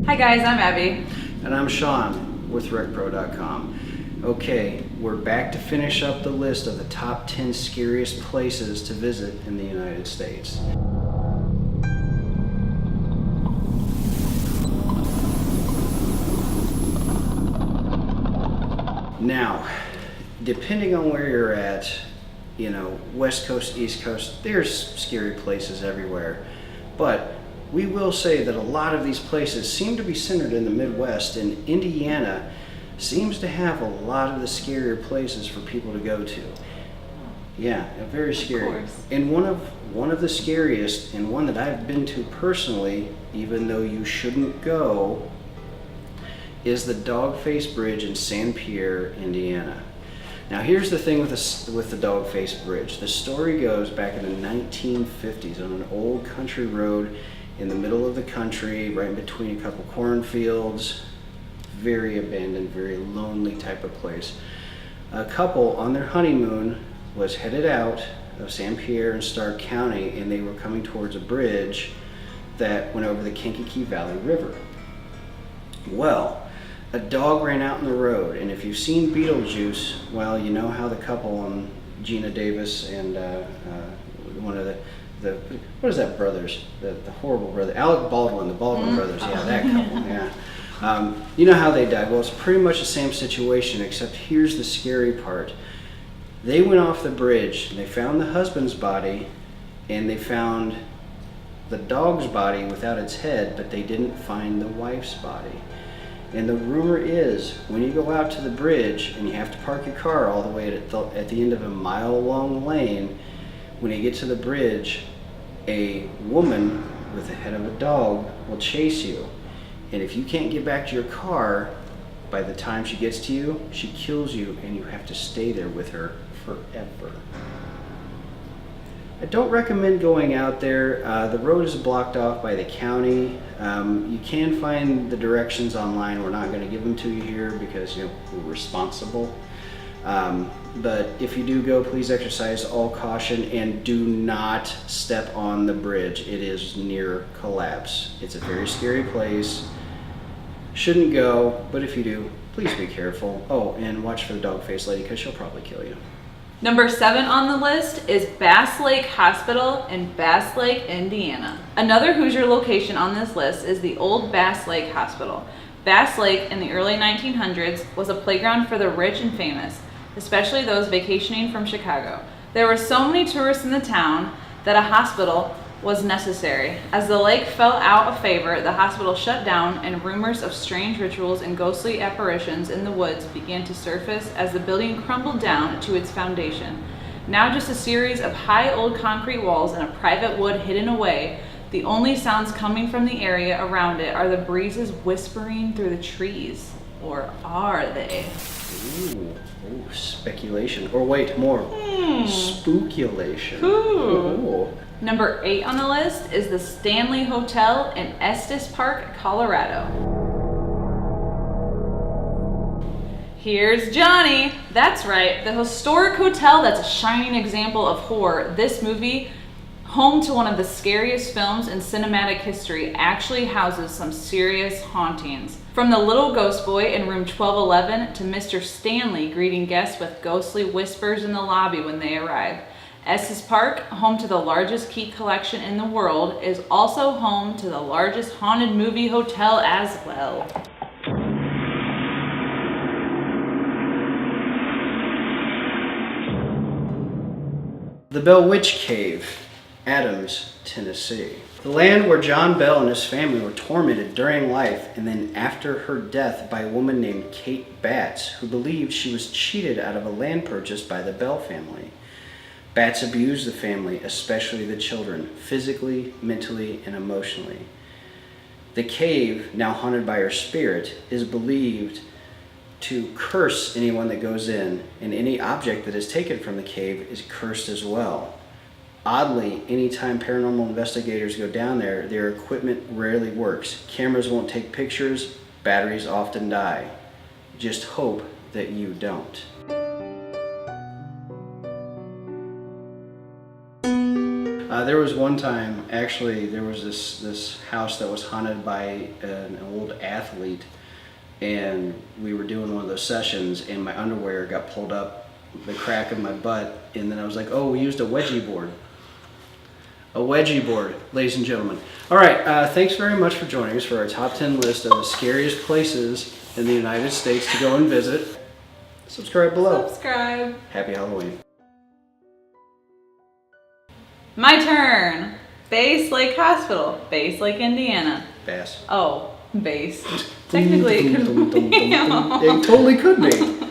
Hi guys, I'm Abby. And I'm Sean with RecPro.com. Okay, we're back to finish up the list of the top 10 scariest places to visit in the United States. Now, depending on where you're at, West Coast, East Coast, there's scary places everywhere. But we will say that a lot of these places seem to be centered in the Midwest, and Indiana seems to have a lot of the scarier places for people to go to. Yeah, very scary. And one of the scariest, and one that I've been to personally, even though you shouldn't go, is the Dogface Bridge in St. Pierre, Indiana. Now here's the thing with the Dogface Bridge. The story goes back in the 1950s on an old country road in the middle of the country, right in between a couple cornfields. Very abandoned, very lonely type of place. A couple on their honeymoon was headed out of St. Pierre and Stark County, and they were coming towards a bridge that went over the Kankakee Valley River. Well, a dog ran out in the road, and if you've seen Beetlejuice, well, you know how the couple on Gina Davis and one of the what is that brothers? The horrible brother, Alec Baldwin, the Baldwin brothers. Yeah, that couple. Yeah. You know how they died. Well, it's pretty much the same situation, except here's the scary part. They went off the bridge, and they found the husband's body, and they found the dog's body without its head, but they didn't find the wife's body. And the rumor is, when you go out to the bridge and you have to park your car all the way at the end of a mile-long lane, when you get to the bridge, a woman with the head of a dog will chase you. And if you can't get back to your car, by the time she gets to you, she kills you, and you have to stay there with her forever. I don't recommend going out there. The road is blocked off by the county. You can find the directions online. We're not going to give them to you here because we're responsible. But if you do go, please exercise all caution and do not step on the bridge. It is near collapse. It's a very scary place. Shouldn't go, but if you do, please be careful. Oh, and watch for the dog-faced lady because she'll probably kill you. Number 7 on the list is Bass Lake Hospital in Bass Lake, Indiana. Another Hoosier location on this list is the old Bass Lake Hospital. Bass Lake in the early 1900s was a playground for the rich and famous, especially those vacationing from Chicago. There were so many tourists in the town that a hospital was necessary. As the lake fell out of favor, the hospital shut down, and rumors of strange rituals and ghostly apparitions in the woods began to surface as the building crumbled down to its foundation. Now just a series of high old concrete walls and a private wood hidden away, the only sounds coming from the area around it are the breezes whispering through the trees. Or are they? Ooh, speculation. Or wait, more. Spookulation. Ooh. Number 8 on the list is the Stanley Hotel in Estes Park, Colorado. Here's Johnny. That's right, the historic hotel that's a shining example of horror. This movie, home to one of the scariest films in cinematic history, actually houses some serious hauntings. From the little ghost boy in room 1211 to Mr. Stanley greeting guests with ghostly whispers in the lobby when they arrive. Estes Park, home to the largest key collection in the world, is also home to the largest haunted movie hotel as well. The Bell Witch Cave, Adams, Tennessee. The land where John Bell and his family were tormented during life and then after her death by a woman named Kate Batts, who believed she was cheated out of a land purchase by the Bell family. Batts abused the family, especially the children, physically, mentally, and emotionally. The cave, now haunted by her spirit, is believed to curse anyone that goes in, and any object that is taken from the cave is cursed as well. Oddly, anytime paranormal investigators go down there, their equipment rarely works. Cameras won't take pictures, batteries often die. Just hope that you don't. There was one time, actually, there was this house that was haunted by an old athlete, and we were doing one of those sessions, and my underwear got pulled up the crack of my butt, and then I was like, oh, we used a wedgie board. A wedgie board, ladies and gentlemen. All right, thanks very much for joining us for our top 10 list of the scariest places in the United States to go and visit. Subscribe below. Subscribe. Happy Halloween. My turn. Base Lake Hospital, Base Lake, Indiana. Bass. Oh, base. Technically, it could be. It totally could be.